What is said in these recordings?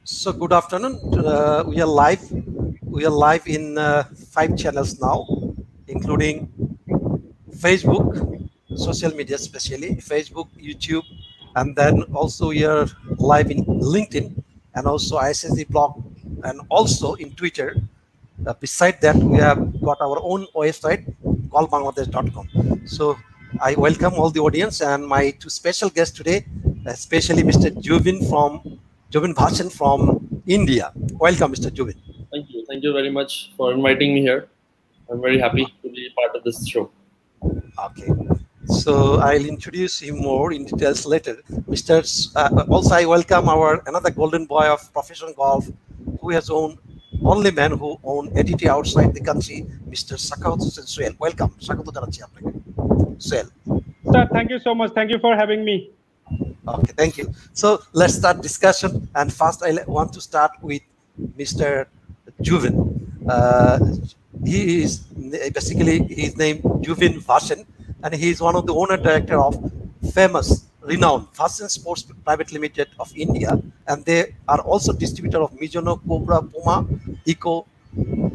So good afternoon. We are live. We are live in 5 channels now, including Facebook, social media, especially Facebook, YouTube, and then also we are live in LinkedIn and also ISSD blog, and also in Twitter. Beside that, we have got our own website, callbangladesh.com. So I welcome all the audience and my two special guests today, especially Mr. Zubin Bhaseen from India. Welcome, Mr. Zubin. Thank you. Thank you very much for inviting me here. I'm very happy to be part of this show. Okay. So I'll introduce him more in details later. Mr. Also, I welcome our another golden boy of professional golf, who has owned only man who own ADT outside the country, Mr. Sakautu Suel. Welcome, Sakautu Karachi, Suel. Sir, thank you so much. Thank you for having me. Okay, thank you. So let's start discussion. And first, I want to start with Mr. Zubin. He is basically his name Zubin Bhaseen, and he is one of the owner director of famous, renowned Bhaseen Sports Pvt Ltd of India, and they are also distributor of Mizuno, Cobra, Puma, Ecco,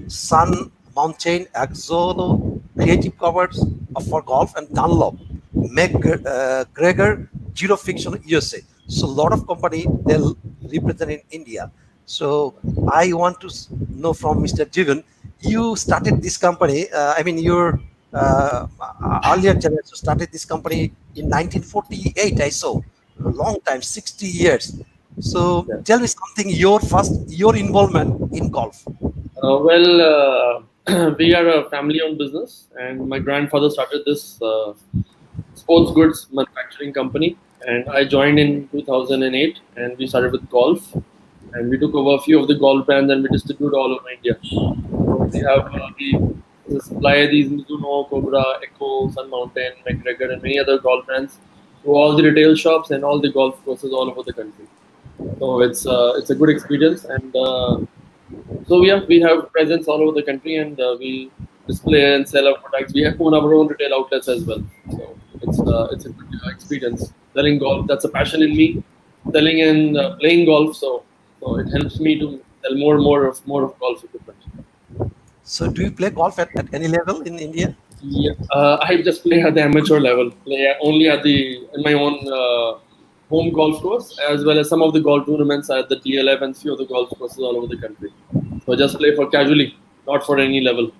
Sun, Mountain, Axglo, Creative Covers for golf, and Dunlop, MacGregor, Zero Fiction USA. So a lot of company they represent in India. So I want to know from Mr. Zubin, you started this company. Your earlier generation started this company in 1948. I saw a long time, 60 years. So Yeah. tell me something. Your involvement in golf. We are a family-owned business, and my grandfather started this sports goods manufacturing company, and I joined in 2008, and we started with golf, and we took over a few of the golf brands, and we distribute all over India. So we supply these Mizuno, Cobra, Ecco, Sun Mountain, MacGregor, and many other golf brands to all the retail shops and all the golf courses all over the country. So it's a good experience, and so we have presence all over the country, and we display and sell our products. We own our own retail outlets as well. So it's a good experience. Selling golf, that's a passion in me. Selling and playing golf, so it helps me to sell more of golf equipment. So do you play golf at any level in India? Yeah, I just play at the amateur level. Play only in my own home golf course, as well as some of the golf tournaments at the DLF and few of the golf courses all over the country. So I just play for casually, not for any level.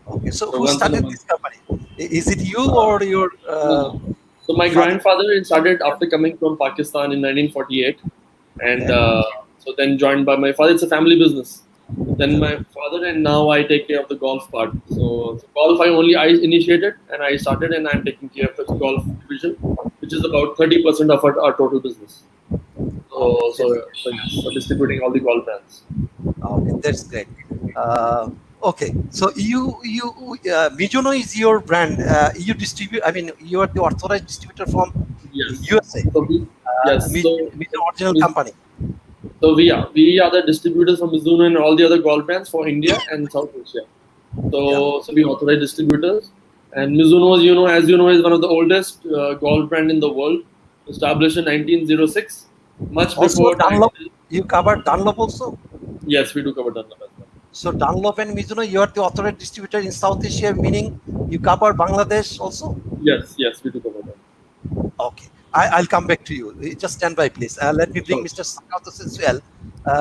Okay. So So who once in a started month. this company? Is it you or your? So my father? grandfather started after coming from Pakistan in 1948, and so then joined by my father. It's a family business. Then my father, and now I take care of the golf part. So golf I initiated and I started, and I'm taking care of the golf division, which is about 30% of our total business. So distributing all the golf brands. Okay, that's great. Okay, so Mizuno is your brand. You distribute. You are the authorized distributor from Yes. USA. So yes. Mizuno original company. So we are the distributors for Mizuno and all the other golf brands for India and South Asia. So we authorize distributors. And Mizuno, as you know, is one of the oldest golf brand in the world, established in 1906, much Also before Dunlop. You covered Dunlop also. Yes, we do cover Dunlop as well. So Dunlop and Mizuno, you are the authorized distributor in South Asia, meaning you cover Bangladesh also. Yes, we do cover that. Okay, I'll come back to you. Just stand by, please. Let me bring Mr. Sakautu Suel.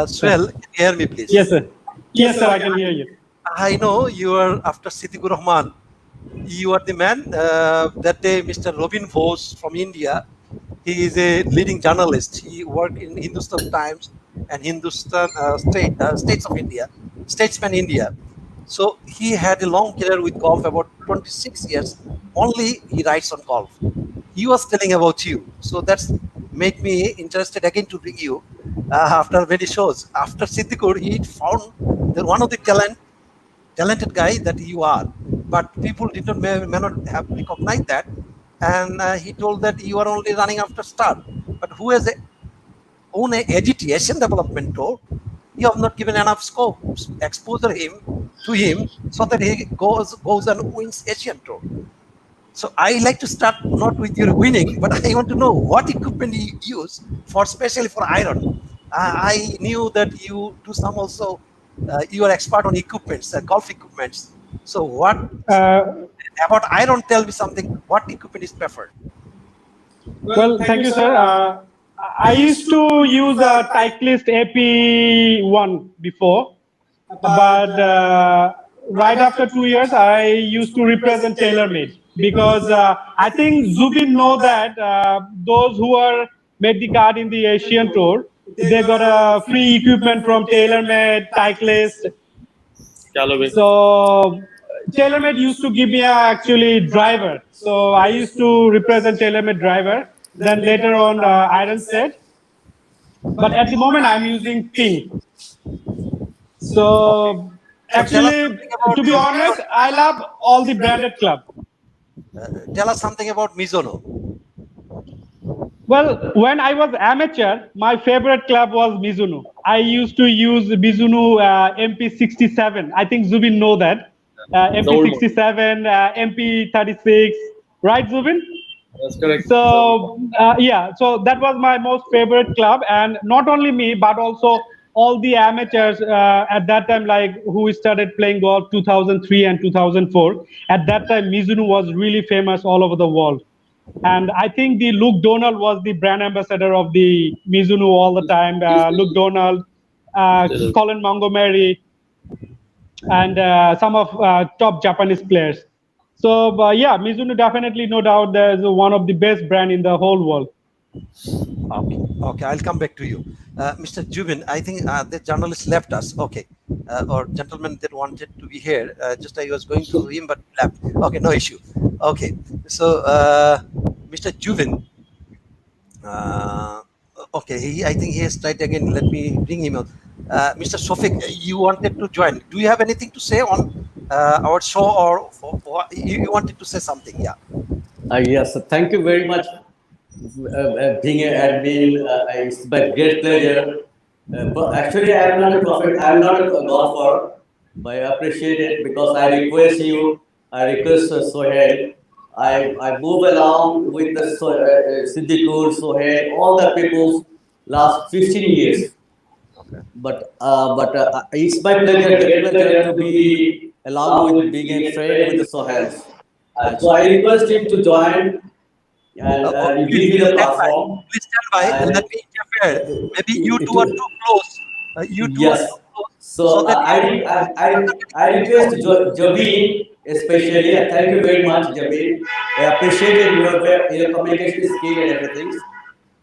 Suel, can you hear me, please? Yes, sir. Yes, sir. I can hear you. I know you are after Siddiqur Rahman. You are the man. That day, Mr. Robin Bose from India. He is a leading journalist. He worked in Hindustan Times and Hindustan States of India, Statesman India. So he had a long career with golf, about 26 years. Only he writes on golf. He was telling about you. So that's made me interested again to bring you after many shows. After Siddiqur, he found that one of the talented guy that you are, but people did not may not have recognized that, and he told that you are only running after star, but who has own a Asian development tour, you have not given enough scope, exposure to him, so that he goes and wins Asian tour. So I like to start not with your winning, but I want to know what equipment you use for, especially for iron. I knew that you do some also. You are expert on equipments, golf equipments. So what Uh, about iron? Tell me something. What equipment is preferred? well, thank you, sir. I used to use a Cyclist AP1 before, but right after 2 years, I used to represent TaylorMade because I think Zubin know that those who are made the card in the Asian Tour, they got a free equipment from TaylorMade, Cyclist. Callaway. So TaylorMade used to give me a actually driver. So I used to represent TaylorMade driver. Then later on, Iron said. But at the moment, I'm using Ping. Okay. So So tell us actually, something about to be honest, I love all the branded club. tell us something about Mizuno. Well, when I was amateur, my favorite club was Mizuno. I used to use Mizuno MP67. I think Zubin know that. The old model. MP67, MP36, right, Zubin? That's correct. So yeah, so that was my most favorite club, and not only me, but also all the amateurs at that time, like who started playing golf 2003 and 2004. At that time, Mizuno was really famous all over the world. And I think the Luke Donald was the brand ambassador of the Mizuno all the time. Luke Donald, Colin Montgomery, and some of top Japanese players. So yeah, Mizuno definitely, no doubt, is one of the best brand in the whole world. Okay, okay, I'll come back to you. Mr. Zubin, I think the journalist left us. Okay, or gentleman that wanted to be here. Just I was going to him, but left. Okay, no issue. Okay, so Mr. Zubin, uh, okay, I think he has tried again. Let me bring him out. Mr. Sofik, you wanted to join. Do you have anything to say on our show, or you wanted to say something? Yeah. Yes, thank you very much. Being an admin, it's my great pleasure. But actually, I am not a prophet. I am not a golfer, but I appreciate it because I request you. I request Sohail. I move along with the Siddiqur, Sohail, all the people's last 15 years. But it's my pleasure, great pleasure to be along with being a friend with the Sohails. So I request him to join and you give me the platform. Please stand by. Let me interfere. Maybe you two are too close. You two are Yes. too close. So that I request Jabin especially. Thank you very much, Jabin. I appreciated your communication skill and everything.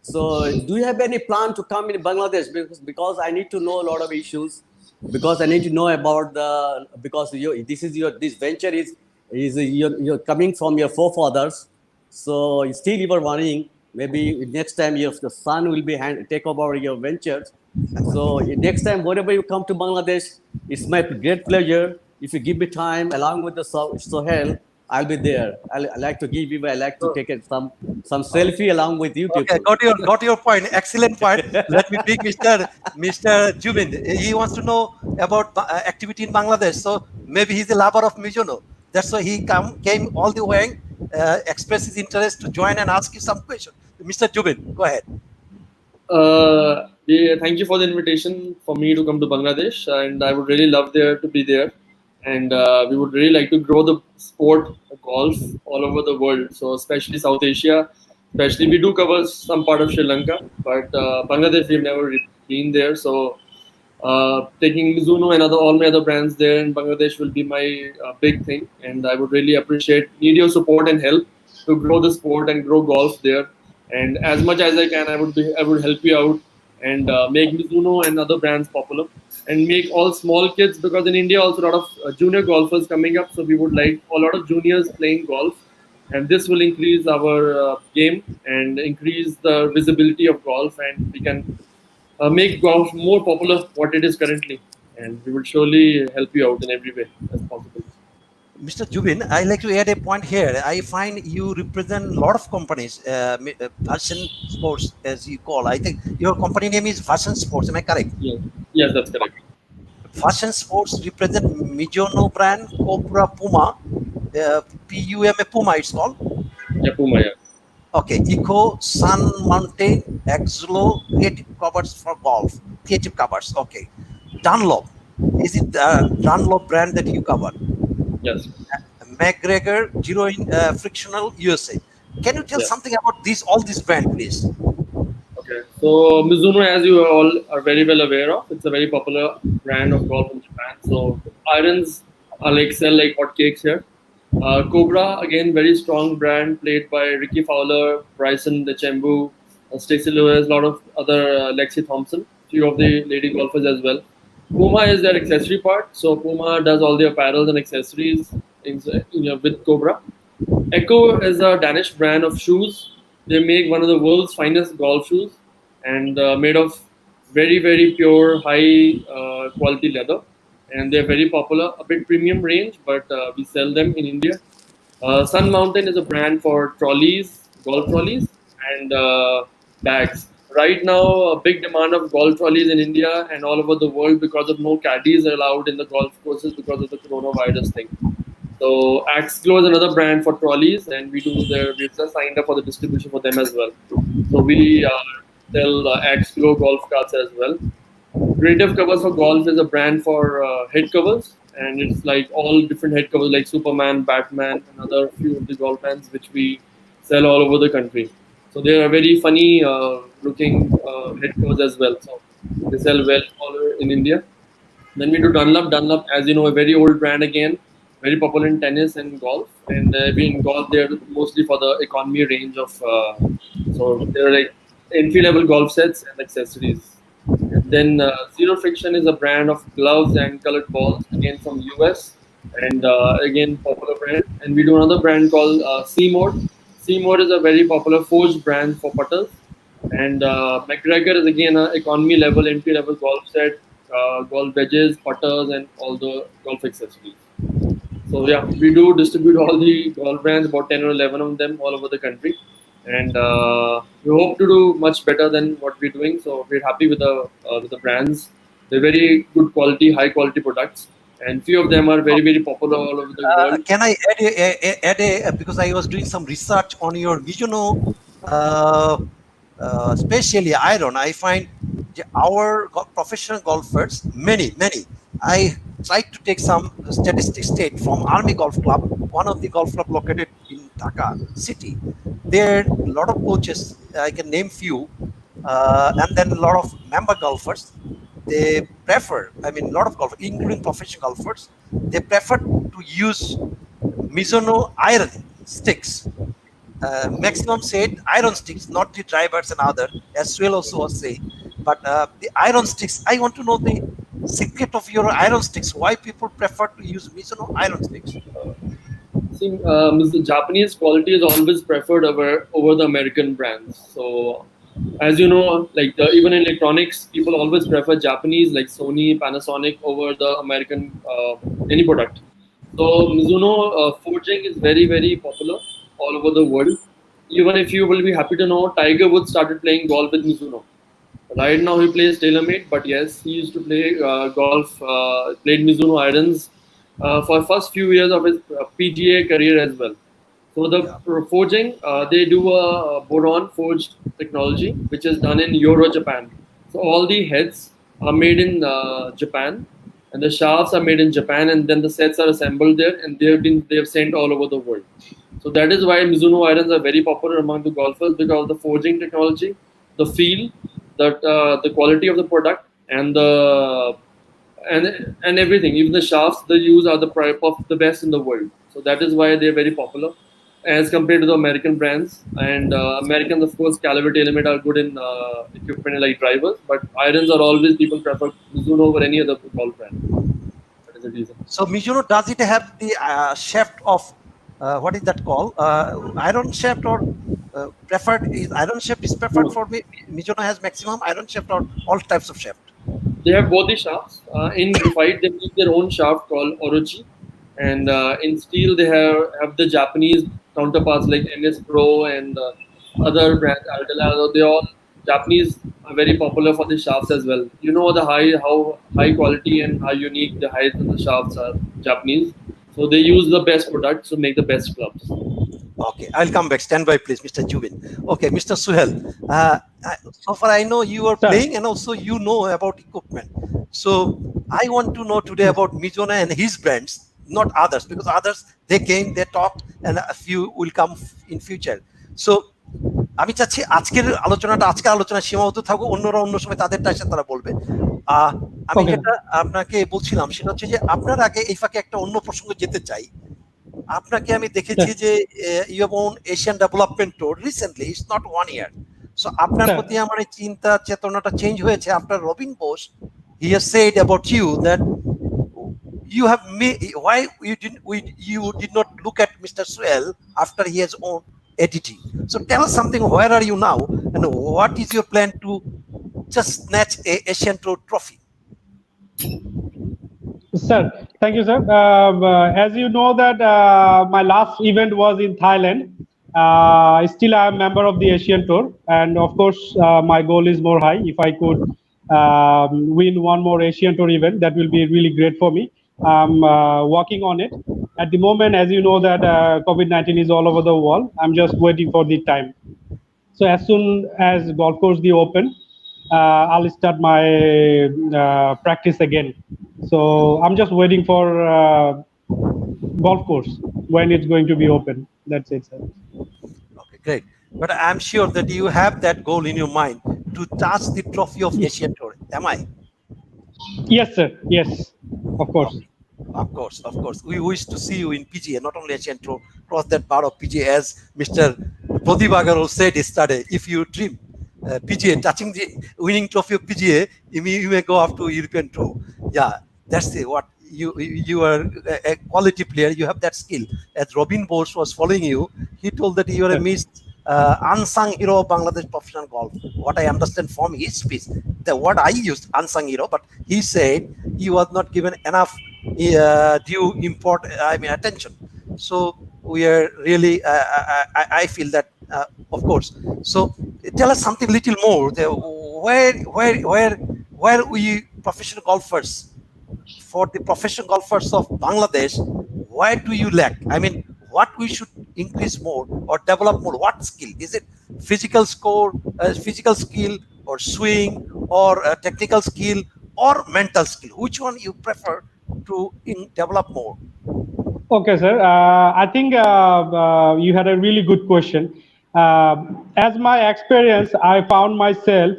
So, do you have any plan to come in Bangladesh? Because I need to know a lot of issues. Because I need to know about this venture is you're coming from your forefathers. So still you were warning. Maybe next time your son will be take over your ventures. So next time, whenever you come to Bangladesh, it's my great pleasure. If you give me time, along with the Sohail, I'll be there. I like to give you. I like to take some selfie along with you Okay, people. got your point. Excellent point. Let me pick Mr. Jubin. He wants to know about activity in Bangladesh. So maybe he's a lover of Mizuno. That's why he came all the way, express his interest to join and ask you some question. Mr. Jubin, go ahead. Yeah, thank you for the invitation for me to come to Bangladesh, and I would really love there to be there. And we would really like to grow the sport golf all over the world. So especially South Asia, especially we do cover some part of Sri Lanka, but Bangladesh we've never been there. So taking Mizuno and all my other brands there in Bangladesh will be my big thing, and I would really need your support and help to grow the sport and grow golf there. And as much as I can, I would help you out and make Mizuno and other brands popular and make all small kids, because in India also a lot of junior golfers coming up. So we would like a lot of juniors playing golf, and this will increase our game and increase the visibility of golf, and we can make golf more popular what it is currently, and we will surely help you out in every way as possible. Mr. Jubin, I like to add a point here. I find you represent a lot of companies, Bhaseen Sports, as you call. I think your company name is Bhaseen Sports. Am I correct? Yes, that's correct. Bhaseen Sports represent Mizuno brand, Cobra, Puma, Puma. It's called. Yeah, Puma. Yeah. Okay, Ecco, Sun Mountain, Axglo, creative covers for golf. Creative covers. Okay. Dunlop. Is it the Dunlop brand that you cover? Yes. MacGregor, Zero in Frictional USA. Can you tell Yeah. something about these all these brands, please? Okay. So Mizuno, as you all are very well aware of, it's a very popular brand of golf in Japan. So irons are like sell like hotcakes here. Cobra, again, very strong brand played by Ricky Fowler, Bryson DeChambeau, Stacey Lewis, a lot of other Lexi Thompson, few of the lady golfers as well. Puma is their accessory part. So Puma does all the apparels and accessories with Cobra. Ecco is a Danish brand of shoes. They make one of the world's finest golf shoes and made of very, very pure, high quality leather. And they're very popular, a bit premium range, but we sell them in India. Sun Mountain is a brand for trolleys, golf trolleys, and bags. Right now, a big demand of golf trolleys in India and all over the world because of no caddies allowed in the golf courses because of the coronavirus thing. So Axglo is another brand for trolleys, and we've just signed up for the distribution for them as well. So we sell Axglo golf carts as well. Creative Covers for Golf is a brand for head covers, and it's like all different head covers like Superman, Batman, and other few of the golf fans which we sell all over the country. So they are very funny looking head covers as well. So they sell well all over in India. Then we do Dunlop. Dunlop, as you know, a very old brand again, very popular in tennis and golf. And in golf, they're mostly for the economy range of. So they're like entry level golf sets and accessories. And then Zero Friction is a brand of gloves and colored balls, again from US, and again popular brand. And we do another brand called C Mode. C Mode is a very popular forged brand for putters. And MacGregor is again an economy level, entry level golf set, golf wedges, putters, and all the golf accessories. So yeah, we do distribute all the golf brands, about 10 or 11 of them all over the country, and we hope to do much better than what we're doing. So we're happy with the brands. They're very good quality, high quality products, and few of them are very very popular all over the world. Can I add because I was doing some research on your Mizuno, especially iron. I find our professional golfers, many. I tried to take some statistics state from Army Golf Club, one of the golf club located in Dhaka city. There are a lot of coaches. I can name few, and then a lot of member golfers. They prefer. I mean, a lot of golfers, including professional golfers, they prefer to use Mizuno iron sticks. Maximum said iron sticks, not the drivers and other, as well also was saying. But the iron sticks, I want to know the secret of your iron sticks. Why people prefer to use Mizuno iron sticks? See, the Japanese quality is always preferred over the American brands. So, as you know, like even in electronics, people always prefer Japanese, like Sony, Panasonic, over the American any product. So Mizuno forging is very very popular all over the world. Even if you will be happy to know, Tiger Woods started playing golf with Mizuno. Right now he plays TaylorMade, but yes, he used to play golf, played Mizuno irons for first few years of his PGA career as well. So the forging, they do a boron forged technology, which is done in Euro Japan. So all the heads are made in Japan, and the shafts are made in Japan, and then the sets are assembled there, and they've sent all over the world. So that is why Mizuno irons are very popular among the golfers, because of the forging technology, the feel, that the quality of the product, and and everything. Even the shafts they use are the best in the world. So that is why they're very popular as compared to the American brands. And Americans, of course, Caliber, TaylorMade are good in equipment like drivers, but irons are always people prefer Mizuno over any other golf brand. That is the reason. So Mizuno, does it have the shaft of what is that called? Iron shaft or preferred? Is iron shaft is preferred for me? Mizuno has maximum iron shaft or all types of shaft? They have both the shafts. In graphite, they make their own shaft called Orochi, and in steel, they have the Japanese counterparts like NS Pro and other brands. Aldela, they all Japanese are very popular for the shafts as well. You know how high quality and how unique the height and the shafts are Japanese. So they use the best products to make the best clubs. Okay, I'll come back. Stand by, please, Mr. Zubin. Okay, Mr. Suhel. So far, I know you are Sir. playing, and also you know about equipment. So I want to know today about Mizuno and his brands, not others, because others they came, they talked, and a few will come in future. So আমি চাচ্ছি আজকের আলোচনা সীমাবদ্ধ থাকবো, অন্যরা অন্য সময় তাদেরটা এসে তারা বলবে। আমি Okay. যেটা আপনাকে বলছিলাম সেটা হচ্ছে যে আপনার আগে এই ফাঁকে একটা অন্য প্রসঙ্গে যেতে চাই। আপনাকে আমি দেখেছি যে you have won Asian development tour recently, it's not 1 year। So আপনার প্রতি আমার এই চিন্তা চেতনাটা চেঞ্জ হয়েছে after Robin Bose he has said about you that you have why you did not look at Mr. Suel after he has owned editing. So tell us something, where are you now and what is your plan to just snatch a Asian Tour trophy? Sir, thank you, sir. As you know that my last event was in Thailand. Still, I am a member of the Asian Tour, and of course, my goal is more high. If I could win one more Asian Tour event, that will be really great for me. I'm working on it. At the moment, as you know that COVID-19 is all over the world, I'm just waiting for the time. So as soon as golf course be open, I'll start my practice again. So I'm just waiting for golf course when it's going to be open. That's it, sir. Okay, great. But I'm sure that you have that goal in your mind to touch the trophy of Asian Tour. Am I? Yes, sir. Yes, of course. Of course, of course. We wish to see you in PGA, not only Asian Tour, cross that bar of PGA, as Mr. Prodibagaro said yesterday. If you dream PGA, touching the winning trophy of PGA, you may go up to European Tour. Yeah, that's what you are a quality player. You have that skill. As Robin Bose was following you, he told that you are a unsung hero of Bangladesh professional golf. What I understand from his speech, the word I used, unsung hero, but he said he was not given enough due attention. So we are really, I feel that, of course. So tell us something little more. Where we professional golfers, for the professional golfers of Bangladesh, why do you lack? I mean, what we should increase more or develop more? What skill? Is it physical skill, or swing, or technical skill, or mental skill? Which one you prefer to develop more? Okay, sir. I think you had a really good question. As my experience, I found myself,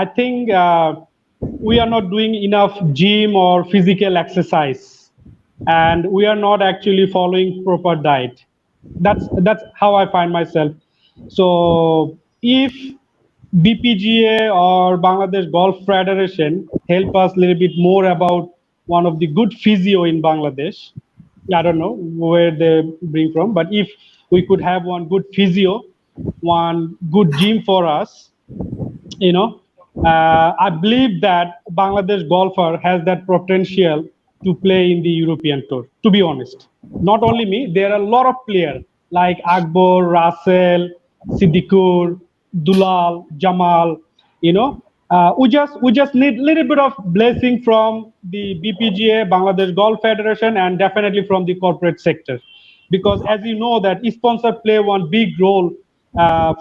I think we are not doing enough gym or physical exercise, and we are not actually following proper diet. That's how I find myself. So if BPGA or Bangladesh Golf Federation help us a little bit more about one of the good physio in Bangladesh, I don't know where they bring from, but if we could have one good physio, one good gym for us, you know, I believe that Bangladesh golfer has that potential to play in the European Tour, to be honest. Not only me, there are a lot of players like Akbar, Russell, Siddiqur, Dulal, Jamal, you know. We just need a little bit of blessing from the BPGA, Bangladesh Golf Federation, and definitely from the corporate sector, because as you know that sponsor play one big role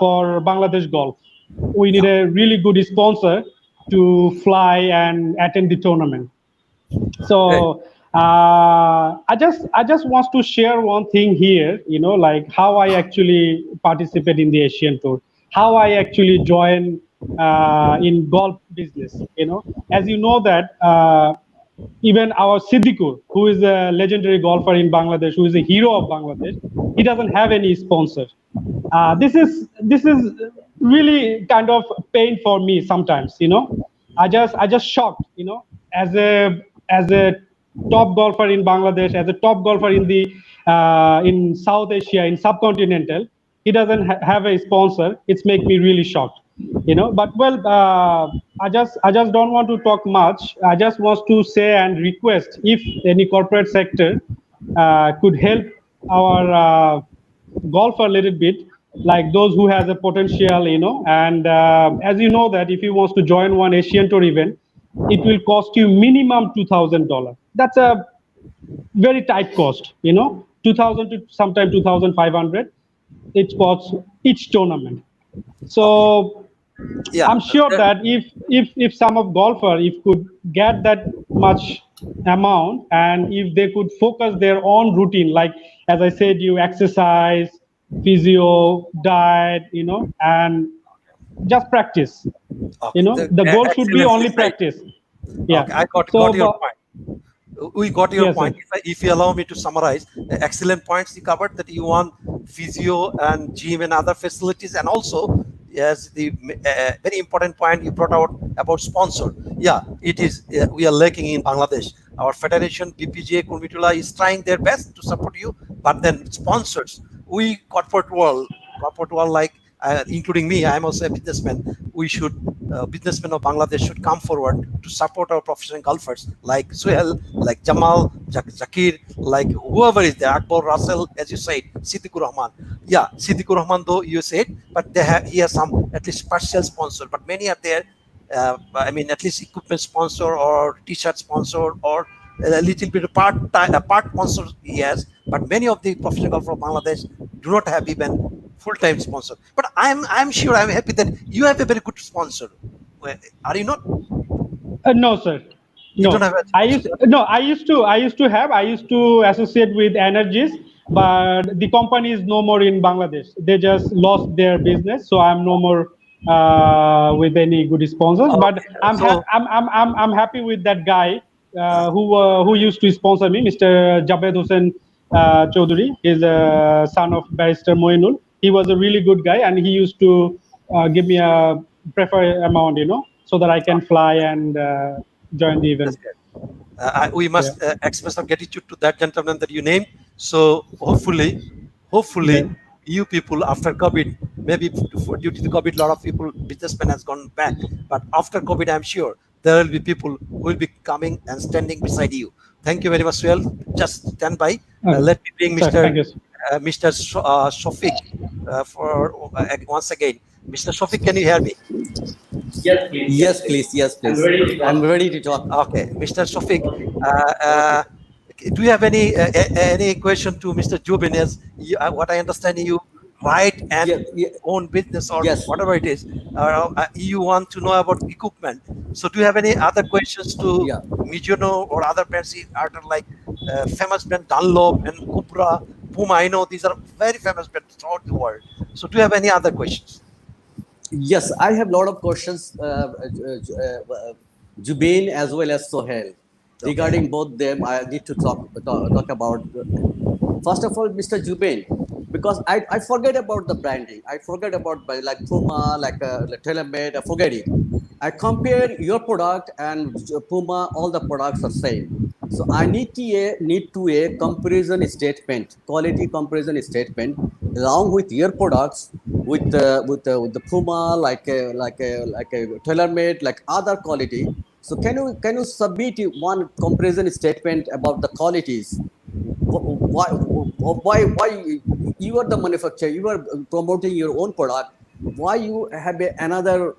for Bangladesh golf. We need a really good sponsor to fly and attend the tournament. So I just want to share one thing here, you know, like how I actually participate in the Asian Tour, how I actually join in golf business. You know, as you know that even our Siddiqur, who is a legendary golfer in Bangladesh, who is a hero of Bangladesh, he doesn't have any sponsor. This is really kind of pain for me sometimes. You know, I just shocked. You know, as a top golfer in Bangladesh, as a top golfer in the in South Asia, in subcontinental, he doesn't have a sponsor. It's make me really shocked. You know, but well, I just don't want to talk much. I just want to say and request if any corporate sector could help our golfer a little bit, like those who has a potential, you know. And as you know that if you wants to join one Asian Tour event, it will cost you minimum $2,000. That's a very tight cost, you know, 2,000 to sometime 2,500. each tournament. So Yeah. I'm sure that if some of golfer if could get that much amount, and if they could focus their own routine, like as I said, you exercise, physio, diet, and just practice. Okay. The goal should be Excellently only said. practice. Yeah. Okay, I got So, your point. We got your yes, sir. point. If you allow me to summarize, excellent points you covered, that you want physio and gym and other facilities, and also yes, the very important point you brought out about sponsor. Yeah, it is. We are lacking in Bangladesh. Our federation, BPGA, Kurmitula is trying their best to support you, but then sponsors, we corporate world like. Including me, I am also a businessman. We should, businessmen of Bangladesh should come forward to support our professional golfers like Suhail, like Jamal, Zakir, like whoever is there, Akbar, Russell, as you said, Siddiqur Rahman. Yeah, Siddiqur Rahman, though you said, but he has some at least partial sponsor, but many are there. I mean, at least equipment sponsor or T-shirt sponsor or a little bit of part sponsor he has, but many of the professional golfers from Bangladesh do not have even full-time sponsor. But I'm sure, I'm happy that you have a very good sponsor. Are you not? No, sir. You don't No, have a I sponsor. used to associate with Energies, but the company is no more in Bangladesh. They just lost their business, so I'm no more with any good sponsors. But Okay. So I'm happy with that guy who used to sponsor me, Mr. Javed Hussain Chaudhary. He's a son of Barrister Moinul. He was a really good guy, and he used to give me a preferred amount, so that I can fly and join the that's event. good. We must express our gratitude to that gentleman that you named. So hopefully, Yeah. you people after COVID, maybe due to the COVID, a lot of people, businessmen has gone back. But after COVID, I'm sure there will be people who will be coming and standing beside you. Thank you very much, Well. Just stand by. Okay. Let me bring Sir, thank you. Mr. Shofik for once again. Mr. Shofik, can you hear me? Yes, please. Yes, please. Yes, please. I'm ready to talk. I'm ready to talk. Okay, Mr. Shofik, do you have any question to Mr. Zubin? As what I understand, you write and Yeah. own business or Yes. whatever it is. You want to know about equipment. So, do you have any other questions to Yeah. Mizuno or other brands are like famous brand Dunlop and Cobra, Puma? I know these are very famous brands throughout the world. So, do you have any other questions? Yes, I have a lot of questions, Zubin as well as Sohail. Regarding both them, I need to talk about. First of all, Mr. Zubin, because I forget about the branding. I forget about like Puma, like TaylorMade. I forget it. I compare your product and Puma. All the products are same. So I need a comparison statement, quality comparison statement, along with your products, with the Puma, like a TaylorMade, like other quality. So can you submit one comparison statement about the qualities? Why you are the manufacturer, you are promoting your own product, why you have another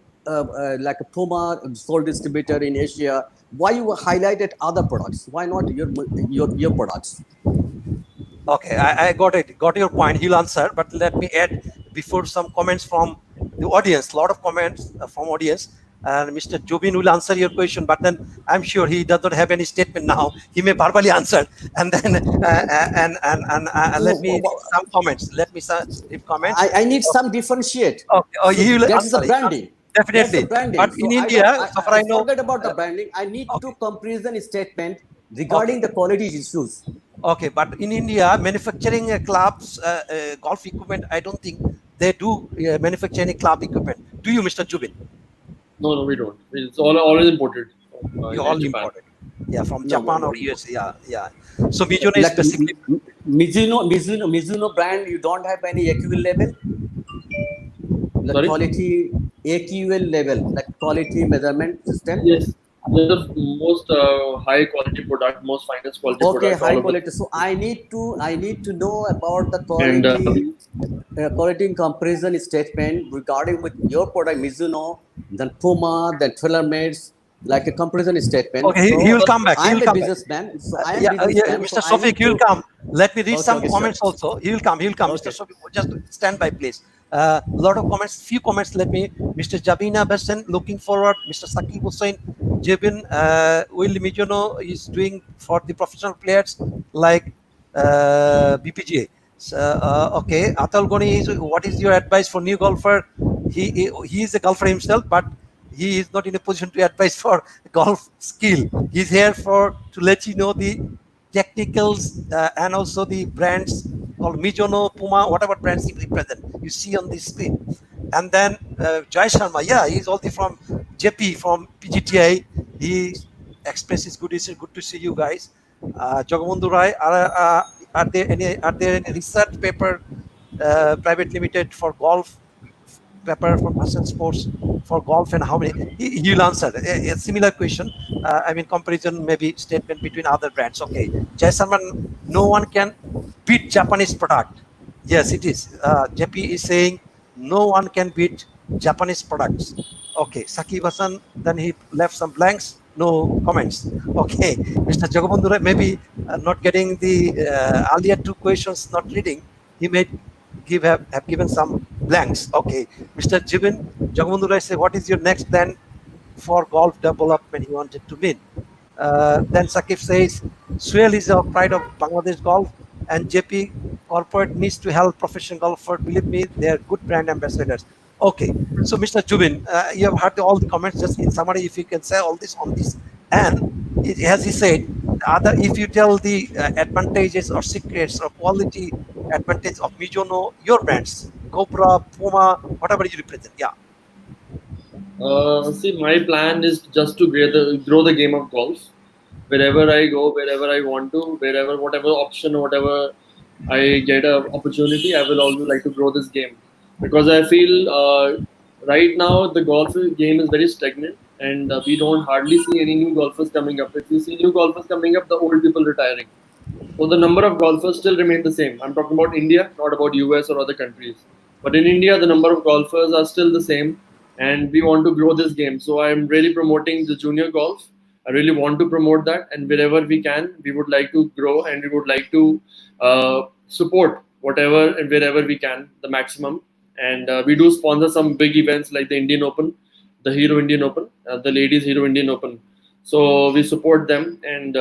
like a Puma sole distributor in Asia, why you highlighted other products, why not your products? Okay, I got it. Got your point. He'll answer, but let me add before some comments from the audience. A lot of comments from audience, and Mr. Zubin will answer your question. But then I'm sure he does not have any statement now. He may verbally answer, and then let me read some comments. Let me read comments. I need some differentiate. Okay. Oh, he will That's answer. the branding. Definitely. That's the branding. But So in India, so far I know. forget about the branding. I need Okay. to comparison statement regarding the quality issues. Okay, but in India, manufacturing clubs, golf equipment, I don't think they do manufacture any club equipment. Do you, Mr. Zubin? No, we don't. It's always imported. You in all Japan. imported. Yeah, from No, Japan no, or no. US. Yeah. So Mizuno is Like basically. Mizuno brand, you don't have any AQL level, the Sorry? quality AQL level, like quality measurement system. Yes. They're the most high quality product, most finest quality Okay, product. high all of the- quality. So I need to know about the And quality comparison statement regarding with your product Mizuno, then Puma, then TaylorMade. like a comparison statement. Okay, So he will come back. He I'm will a come back. businessman. So I am Yeah, businessman. So Mr. I Sofik, need he will to. come. Let me read Okay, some okay, comments sure. also. He will come. He will come. Okay. Mr. Sofik, just stand by, please. Lot of comments. Few comments. Let me. Mr. Jabina Besson, looking forward. Mr. Sakib Hussain, Jibin, Will Mizuno is doing for the professional players like BPGA. So, okay, Atal Goni is. What is your advice for new golfer? He is a golfer himself, but he is not in a position to advise for golf skill. He's here for to let you know the technicals and also the brands called Mizuno, Puma, whatever brands he represent. You see on the screen. And then Jai Sharma, yeah, he's also from JP from PGTI. He expressed his good. It's good to see you guys. Jagabandhu Rai, are there any research paper private limited for golf paper for Bhaseen Sports for golf, and how many? He'll answer a similar question. I mean, comparison, maybe statement between other brands. Okay, Jai Sarman, no one can beat Japanese product. Yes, it is. JP is saying no one can beat Japanese products. Okay, Sakib Hassan, then he left some blanks, no comments. Okay, Mr. Jagabandhu, maybe not getting the earlier two questions, not reading, he may have given some blanks. Okay, Mr. Zubin, Jagabandhu Rai say, what is your next plan for golf development he wanted to win? Then Sakif says, Suel is a pride of Bangladesh golf, and JP corporate needs to help professional golfer. Believe me, they are good brand ambassadors. Okay, so Mr. Jubin, you have heard all the comments. Just in summary, if you can say all this on this, and as he said, other if you tell the advantages or secrets or quality advantage of Mizuno, your brands, Cobra, Puma, whatever you represent. Yeah. See, my plan is just to grow the game of golf. Wherever I go, wherever I want to, wherever, whatever option, whatever I get a opportunity, I will always like to grow this game, because I feel right now the golf game is very stagnant, and we don't hardly see any new golfers coming up. If you see new golfers coming up, the old people retiring. So the number of golfers still remain the same. I'm talking about India, not about US or other countries. But in India, the number of golfers are still the same, and we want to grow this game. So I'm really promoting the junior golf. I really want to promote that, and wherever we can, we would like to grow, and we would like to support whatever and wherever we can, the maximum. And we do sponsor some big events like the Indian Open, the Hero Indian Open, the Ladies Hero Indian Open. So we support them, and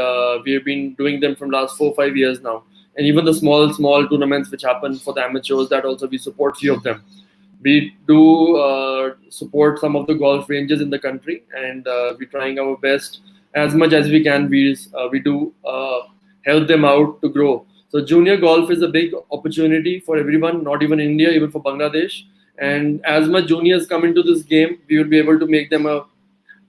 we have been doing them from last 4 or 5 years now. And even the small tournaments which happen for the amateurs, that also we support few of them. We do support some of the golf ranges in the country, and we're trying our best as much as we can. We do help them out to grow. So junior golf is a big opportunity for everyone, not even India, even for Bangladesh. And as much juniors come into this game, we will be able to make them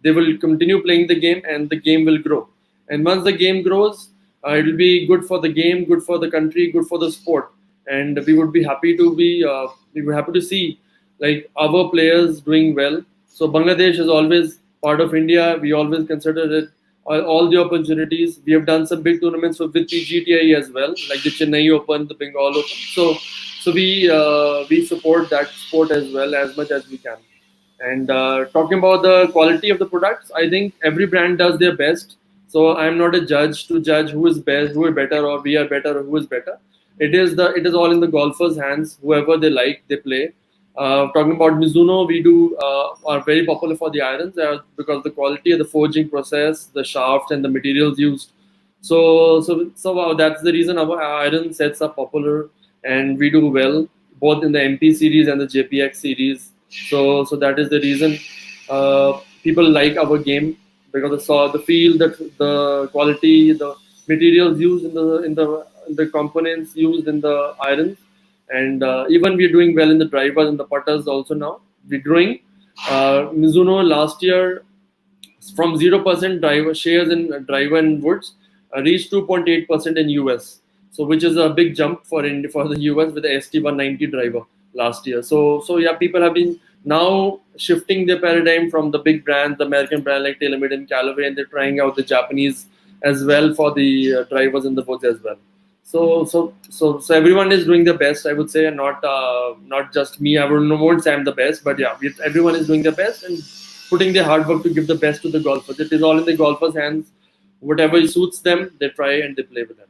they will continue playing the game, and the game will grow. And once the game grows, it will be good for the game, good for the country, good for the sport. And we would be happy to see like our players doing well. So Bangladesh is always part of India. We always consider it all the opportunities. We have done some big tournaments with PGTI as well, like the Chennai Open, the Bengal Open. So we support that sport as well as much as we can. And talking about the quality of the products, I think every brand does their best. So I'm not a judge to judge who is best, who is better, or we are better, or who is better. It is all in the golfer's hands. Whoever they like, they play. Talking about Mizuno, we do are very popular for the irons because the quality of the forging process, the shaft, and the materials used. So that's the reason our iron sets are popular, and we do well both in the MP series and the JPX series. So that is the reason people like our game, because the feel, the quality, the materials used in the components used in the irons. And even we're doing well in the drivers and the putters also now. We're growing. Mizuno last year, from 0% driver shares in driver and woods, reached 2.8% in US. So which is a big jump for the US with the ST190 driver last year. So yeah, people have been now shifting their paradigm from the big brands, the American brand like TaylorMade and Callaway, and they're trying out the Japanese as well for the drivers and the woods as well. So everyone is doing their best, I would say, and not just me. I won't say I'm the best, but yeah, everyone is doing their best, and putting their hard work to give the best to the golfers. It is all in the golfers' hands. Whatever suits them, they try and they play with them.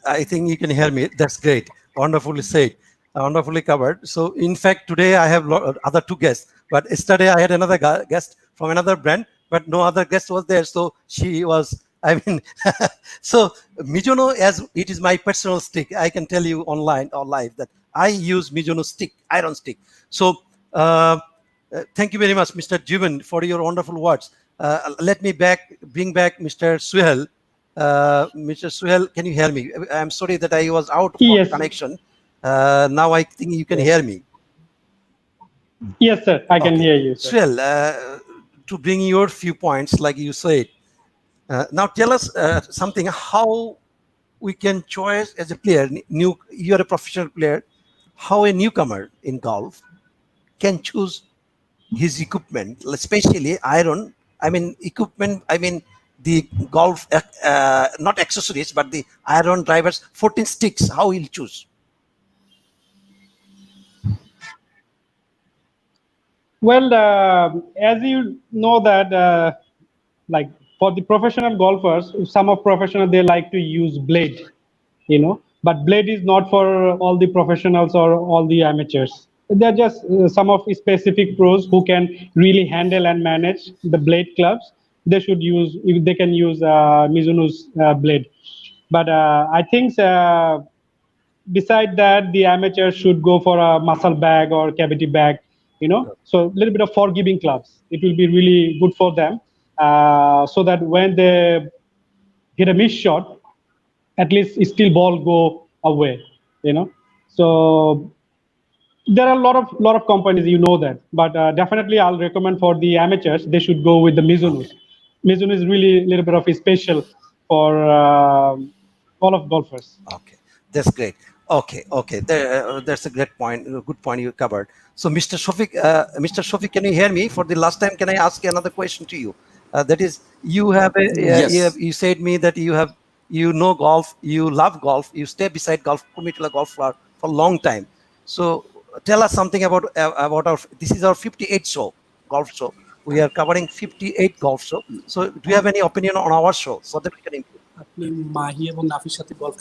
I think you can hear me. That's great. Wonderfully said. Wonderfully covered. So, in fact, today I have other two guests, but yesterday I had another guest from another brand, but no other guest was there. So she was. I mean, so Mizuno, as it is my personal stick, I can tell you online or live that I use Mizuno stick, iron stick. So, thank you very much, Mr. Zubin, for your wonderful words. Let me bring back Mr. Suhel. Mr. Suhel, can you hear me? I'm sorry that I was out of Yes. connection. Now I think you can hear me. Yes, sir. I can hear you, sir. Suhel, to bring your few points, like you said, now tell us something, how we can choose as a player, you're a professional player, how a newcomer in golf can choose his equipment, especially iron. I mean, equipment, I mean, the golf, not accessories, but the iron drivers, 14 sticks, how he'll choose. Well, as you know that, like for the professional golfers, some of professional, they like to use blade, but blade is not for all the professionals or all the amateurs. They're just some of the specific pros who can really handle and manage the blade clubs. They should use, they can use Mizuno's blade. But I think beside that, the amateurs should go for a muscle bag or cavity bag, so a little bit of forgiving clubs. It will be really good for them, so that when they hit a miss shot, at least still ball go away, So there are a lot of companies, that, but definitely I'll recommend for the amateurs, they should go with the Mizuno. Mizuno is really a little bit of a special for all of golfers. Okay, that's great. Okay, that's a great point. Good point you covered. So, Mr. Shofik, can you hear me? For the last time, can I ask another question to you? That is, you have you said me that you know golf, you love golf, you stay beside golf, Kumitula golf for a long time. So, tell us something about our. This is our 58th show, golf show. We are covering 58 golf show. So, do you have any opinion on our show so that we can improve?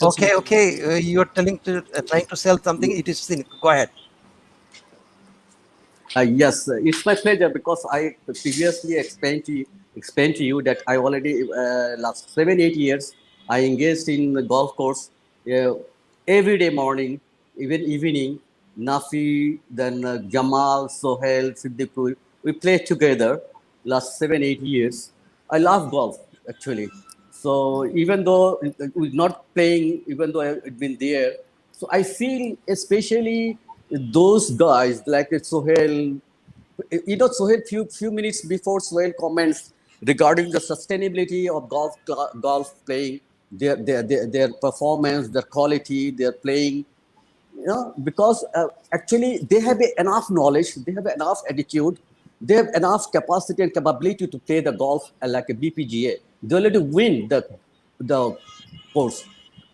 Okay. You are trying to sell something. It is sin. Go ahead. Yes, it's my pleasure, because I previously explained to you that I already last 7-8 years I engaged in the golf course every day morning, even evening. Nafi, then Jamal, Sohail, Siddiqui, we played together last 7-8 years. I love golf actually. So even though we're not playing, even though I've been there, so I feel especially those guys like Sohail, Sohail, few minutes before Sohail comments regarding the sustainability of golf playing, their performance, their quality, their playing, because actually they have enough knowledge, they have enough attitude, they have enough capacity and capability to play the golf like a BPGA. They already win the course,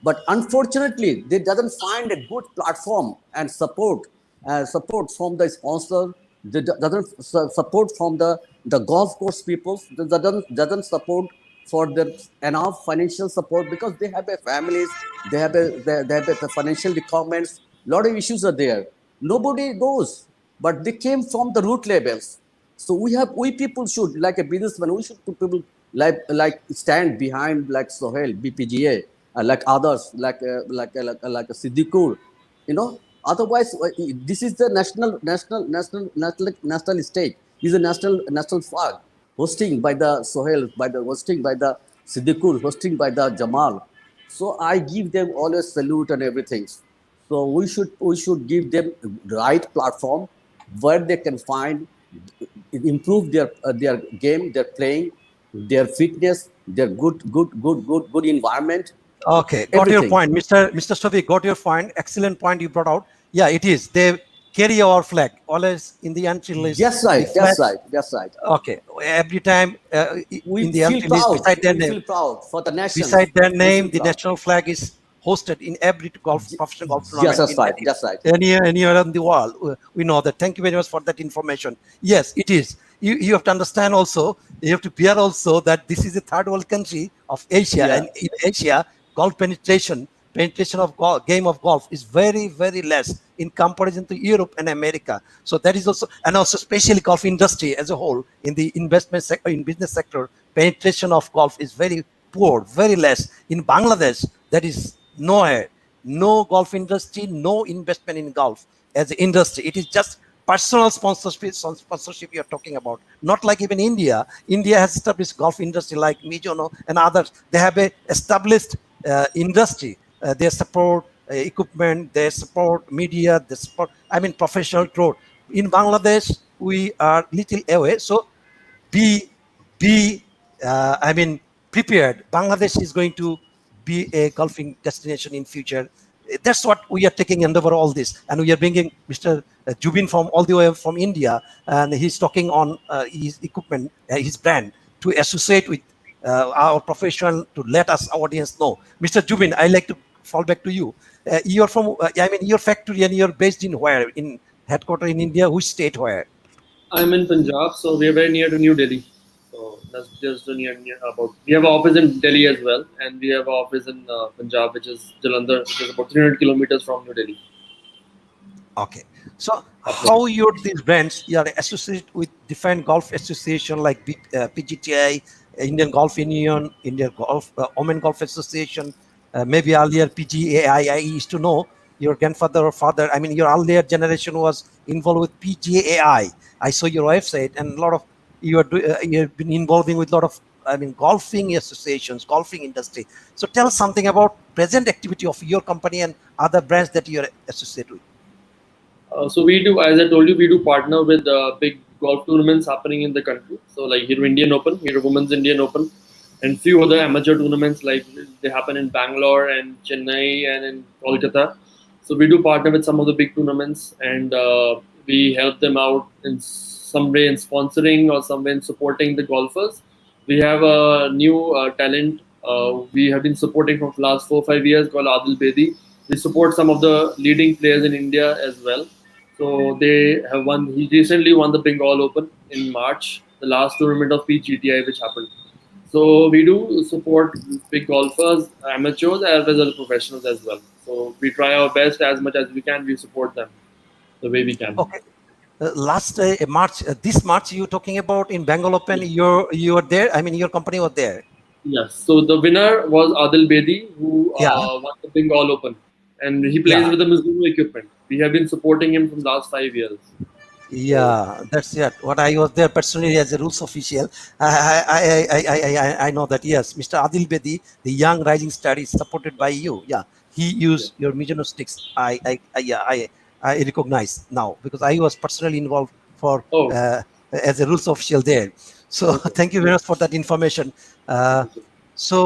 but unfortunately they doesn't find a good platform and support from the sponsor. They doesn't support from the golf course people. They doesn't support for the enough financial support, because they have families, they have a financial requirements. Lot of issues are there. Nobody knows, but they came from the root levels. So we people should, like a businessman, we should people like stand behind like Sohail, BPGA, like others, like a Siddiqui, Otherwise, this is the national stage. Is a national flag, hosting by the Sohail, hosting by the Siddiqui, hosting by the Jamal. So I give them always salute and everything. So we should give them the right platform where they can find, improve their game, their playing, their fitness, their good environment. Okay, got your point, Mr. Shofik. Got your point. Excellent point you brought out. Yeah, it is. They carry our flag always in the entry list. Yes, right. That's right. Okay, every time we in the feel entry proud. list beside their name, feel proud for the nation. beside their name, the national flag is hosted in every professional golf Yes, tournament that's in right. That's right. anywhere in the world. We know that. Thank you very much for that information. Yes, it is. You have to understand also, you have to bear also that this is a third world country of Asia, Yeah. and in Asia, golf penetration of game of golf is very, very less in comparison to Europe and America. So that is also, and also especially golf industry as a whole in the investment sector, in business sector, penetration of golf is very poor, very less. In Bangladesh, that is nowhere, no golf industry, no investment in golf as an industry. It is just personal sponsorship you're talking about, not like even India. India has established golf industry like Mizuno and others. They have a established industry. They support equipment, they support media, they support, I mean, professional tour. In Bangladesh, we are little away. So be I mean, prepared. Bangladesh is going to be a golfing destination in future. That's what we are taking endeavor all this, and we are bringing Mr. Zubin from all the way from India, and he's talking on his equipment, his brand, to associate with our profession, to let us audience know. Mr. Zubin, I like to fall back to you. You're from, I mean, your factory, and you're based in where? In headquarters in India, which state where? I'm in Punjab, so we are very near to New Delhi. So that's just near about. We have an office in Delhi as well, and we have an office in Punjab, which is Jalandhar, which is about 300 kilometers from New Delhi. Okay. So how your these brands you are associated with different golf association like PGTI, Indian Golf Union, Indian Golf Omen Golf Association, maybe earlier PGAI. I used to know your grandfather or father. I mean, your earlier generation was involved with PGAI. I saw your website, and a lot of you have been involving with a lot of, I mean, golfing associations, golfing industry. So tell us something about present activity of your company and other brands that you are associated with. So we do, as I told you, we do partner with big golf tournaments happening in the country. So like Hero Indian Open, Hero Women's Indian Open, and few other amateur tournaments like they happen in Bangalore and Chennai and in Kolkata. So we do partner with some of the big tournaments, and we help them out in some way in sponsoring or some way in supporting the golfers. We have a new talent we have been supporting for the last 4 or 5 years called Adil Bedi. We support some of the leading players in India as well. So they have won. He recently won the Bengal Open in March, the last tournament of PGTI which happened. So we do support big golfers, amateurs, as well as professionals as well. So we try our best as much as we can. We support them the way we can. Okay. Last March, this March you're talking about in Bengal Open, you were there. I mean, your company was there. Yes. So the winner was Adil Bedi, who Yeah. won the Bengal Open, and he plays Yeah. with the Mizuno equipment. We have been supporting him from the last 5 years. Yeah, that's it. What I was there personally as a rules official. I know that. Yes, Mr. Adil Bedi, the young rising star, is supported by you. Yeah, he used your Mizuno sticks. I recognize now because I was personally involved for Oh, as a rules official there. So thank you very much for that information. So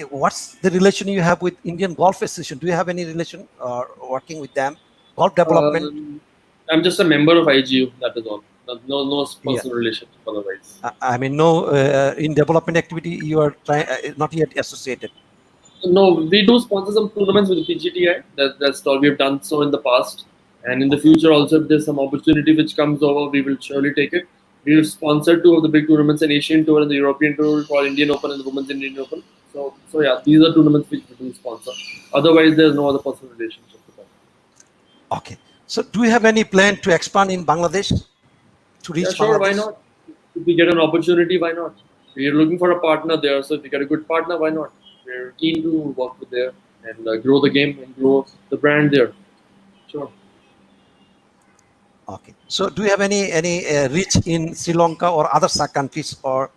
what's the relation you have with Indian Golf Association? Do you have any relation or working with them? Golf development? I'm just a member of IGU. That is all. No Yeah. personal relationship otherwise. I mean, no, in development activity, you are not yet associated. No, we do sponsor some tournaments with PGTI. That's all. We've done so in the past, and in the future also, if there's some opportunity which comes over, we will surely take it. We've sponsored two of the big tournaments, an Asian Tour and the European Tour called Indian Open and the Women's Indian Open. So yeah, these are tournaments which we do sponsor. Otherwise, there's no other personal relationship with them. Okay. So, do you have any plan to expand in Bangladesh to reach Yeah, sure. Bangladesh? Why not? If we get an opportunity, why not? We're looking for a partner there. So if we get a good partner, why not? We're keen to work with there and grow the game and grow the brand there. Sure. Okay. So, do you have any reach in Sri Lanka or other countries or?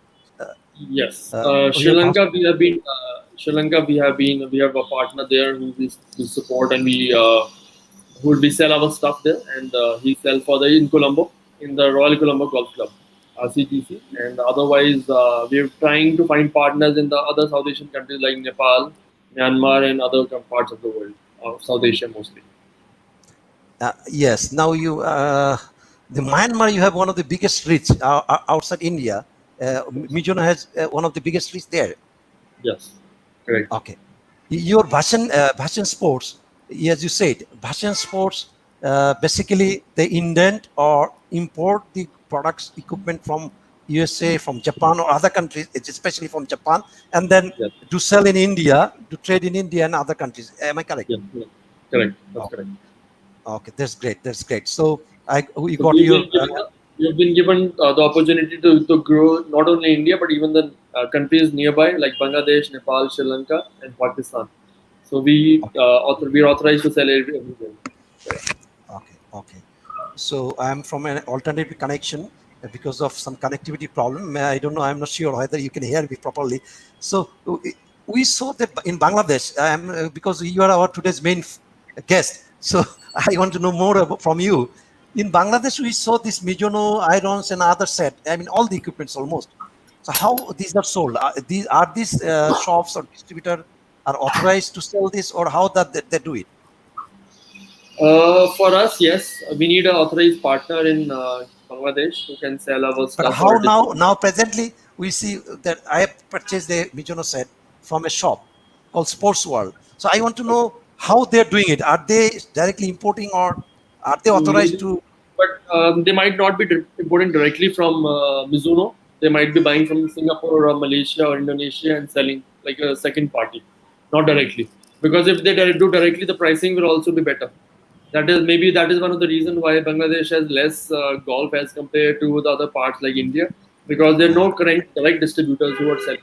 Yes. you Sri have Lanka, we have been. Sri Lanka, we have a partner there who we support, and we sell our stuff there, and he sell for the in Colombo in the Royal Colombo Golf Club, RCGC, and otherwise we're trying to find partners in the other South Asian countries like Nepal, Myanmar, and other parts of the world, South Asia mostly. Yes. Now the Myanmar, you have one of the biggest reach outside India. Mizuno has one of the biggest reach there. Yes, correct. Okay. Your Bhaseen Sports, as you said, Bhaseen Sports, basically they indent or import the products, equipment from USA, from Japan or other countries, especially from Japan, and then Yes. to sell in India, to trade in India and other countries. Am I correct? Yes. Yes. Correct. That's Oh, correct. okay, that's great. That's great. So we So got your we've been given the opportunity to grow not only India but even the countries nearby like Bangladesh, Nepal, Sri Lanka, and Pakistan. So we are authorized to sell everywhere. okay, okay. So I'm from an alternative connection because of some connectivity problem. I don't know. I'm not sure whether you can hear me properly. So we saw that in Bangladesh, because you are our today's main guest. So I want to know more from you. In Bangladesh, we saw this Mizuno irons and other set. I mean, all the equipments almost. So how these are sold? Are these shops or distributor are authorized to sell this, or how that they do it? For us, yes, we need an authorized partner in Bangladesh who can sell our But stuff how or now? distribute. Now presently, we see that I have purchased a Mizuno set from a shop called Sports World. So I want to know how they're doing it. Are they directly importing, or are they authorized to? But they might not be importing directly from Mizuno. They might be buying from Singapore or Malaysia or Indonesia and selling like a second party, not directly. Because if they do directly, the pricing will also be better. That is one of the reasons why Bangladesh has less golf as compared to the other parts like India, because there are no current direct distributors who are selling.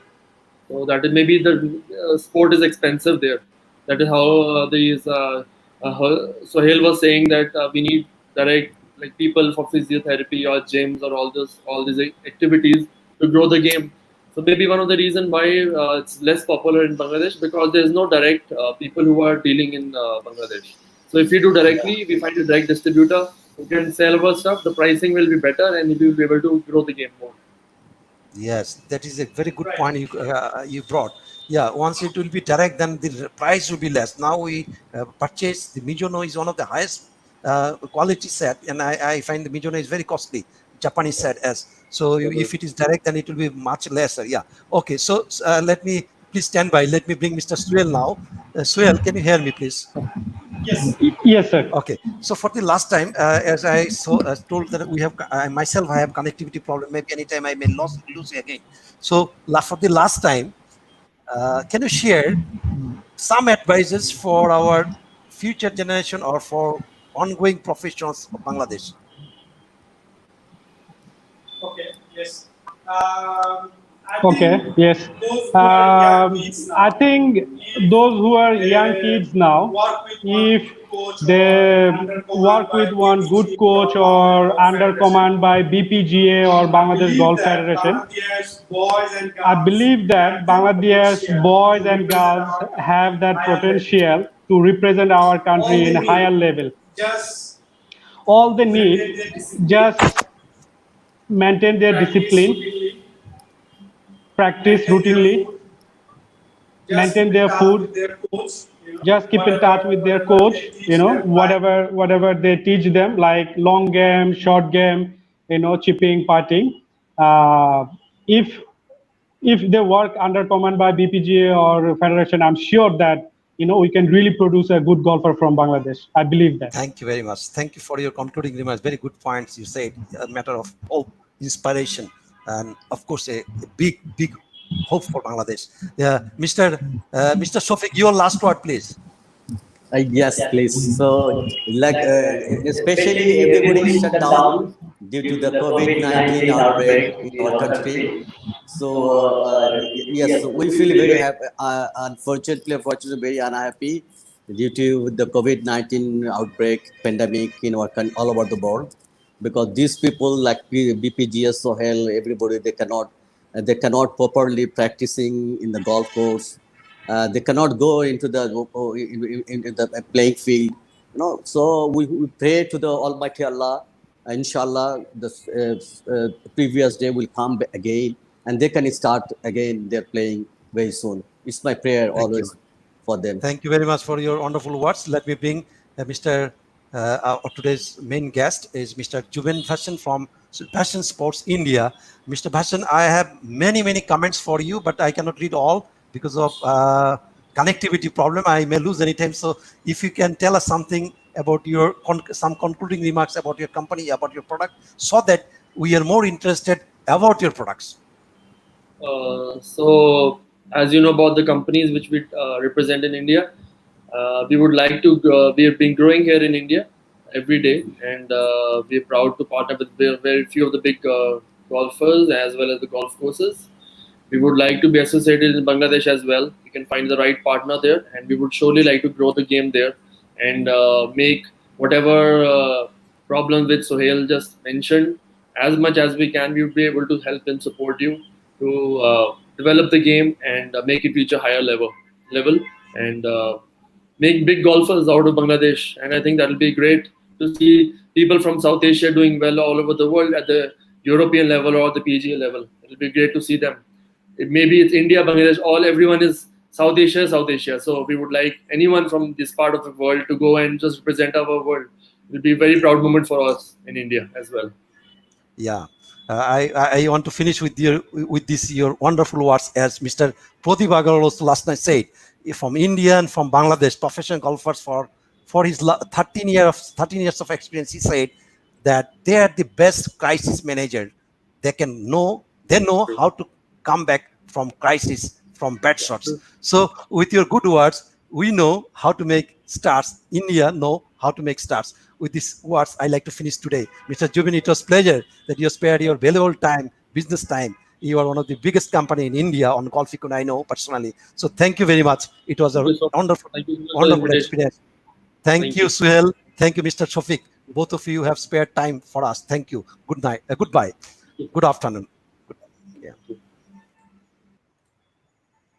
So that is maybe the sport is expensive there. That is how Sohail was saying that we need direct like people for physiotherapy or gyms or all these activities to grow the game. So maybe one of the reason why it's less popular in Bangladesh because there is no direct people who are dealing in Bangladesh. So if we do directly, we find a direct distributor who can sell our stuff. The pricing will be better, and we will be able to grow the game more. Yes, that is a very good point you brought. Yeah, once it will be direct, then the price will be less. Now we purchase the Mizuno is one of the highest quality set, and I find the Mizuno is very costly. Japanese set as so if it is direct, then it will be much lesser. Yeah. Okay. So let me please stand by. Let me bring Mr. Suel now. Suel, can you hear me, please? Yes, sir. Okay, so for the last time, as I told that we have, I myself I have connectivity problem. Maybe anytime I may lose again. So for the last time, can you share some advices for our future generation or for ongoing professionals of Bangladesh? Okay, yes. I think those who are young kids now, if they work with one good coach or under command by BPGA or Bangladesh Golf Federation, I believe that Bangladesh boys and girls have that potential to represent our country in a higher level. All they need just maintain their discipline, practice routinely, maintain their food, just keep in touch with their coach, whatever they teach them, like long game, short game, chipping, putting. Uh, if if they work under command by BPGA or federation, I'm sure that we can really produce a good golfer from Bangladesh. I believe that. Thank you very much. Thank you for your concluding remarks. Very good points you said. A matter of hope, inspiration, and of course a big hope for Bangladesh. Yeah, Mr. Shofik, your last word, please. Yes, please. So, like, especially everybody shut down due to the COVID-19 outbreak in our country. So, yes, we feel very happy. Unfortunately, very unhappy due to the COVID-19 outbreak pandemic in our all over the world, because these people like BPGS, Sohel, everybody they cannot properly practicing in the golf course. They cannot go into the in the playing field. So we pray to the Almighty Allah. Inshallah, the previous day will come again, and they can start again their playing very soon. It's my prayer Thank you. always for them. Thank you very much for your wonderful words. Let me bring Mr. Today's main guest is Mr. Zubin Bhaseen from Bhaseen Sports India. Mr. Bhaseen, I have many comments for you, but I cannot read all because of connectivity problem. I may lose anytime. So if you can tell us something about your some concluding remarks about your company, about your product, so that we are more interested about your products. So, as you know about the companies which we represent in India, we would like to. We have been growing here in India every day, and we're proud to partner with very few of the big golfers as well as the golf courses. We would like to be associated in Bangladesh as well. We can find the right partner there, and we would surely like to grow the game there and make whatever problem which Sohail just mentioned as much as we can. We would be able to help and support you to develop the game and make it reach a higher level and make big golfers out of Bangladesh. And I think that will be great to see people from South Asia doing well all over the world at the European level or the PGA level. It will be great to see them. Maybe it's India, Bangladesh, everyone is South Asia, South Asia. So we would like anyone from this part of the world to go and just represent our world. It will be a very proud moment for us in India as well. Yeah. I want to finish with your wonderful words, as Mr. Pratibh Agarwal also last night said, from India and from Bangladesh, professional golfers for his 13 years of experience, he said that they are the best crisis manager. They know how to come back from crisis, from bad shots. So with your good words, we know how to make stars. India know how to make stars. With these words, I like to finish today. Mr. Zubin, it was pleasure that you spared your valuable time, business time. You are one of the biggest company in India on Golf Econ, I know personally. So thank you very much. It was a wonderful experience. Thank you, Suhail. Thank you, Mr. Shafiq. Both of you have spared time for us. Thank you. Good night. Goodbye. Good afternoon.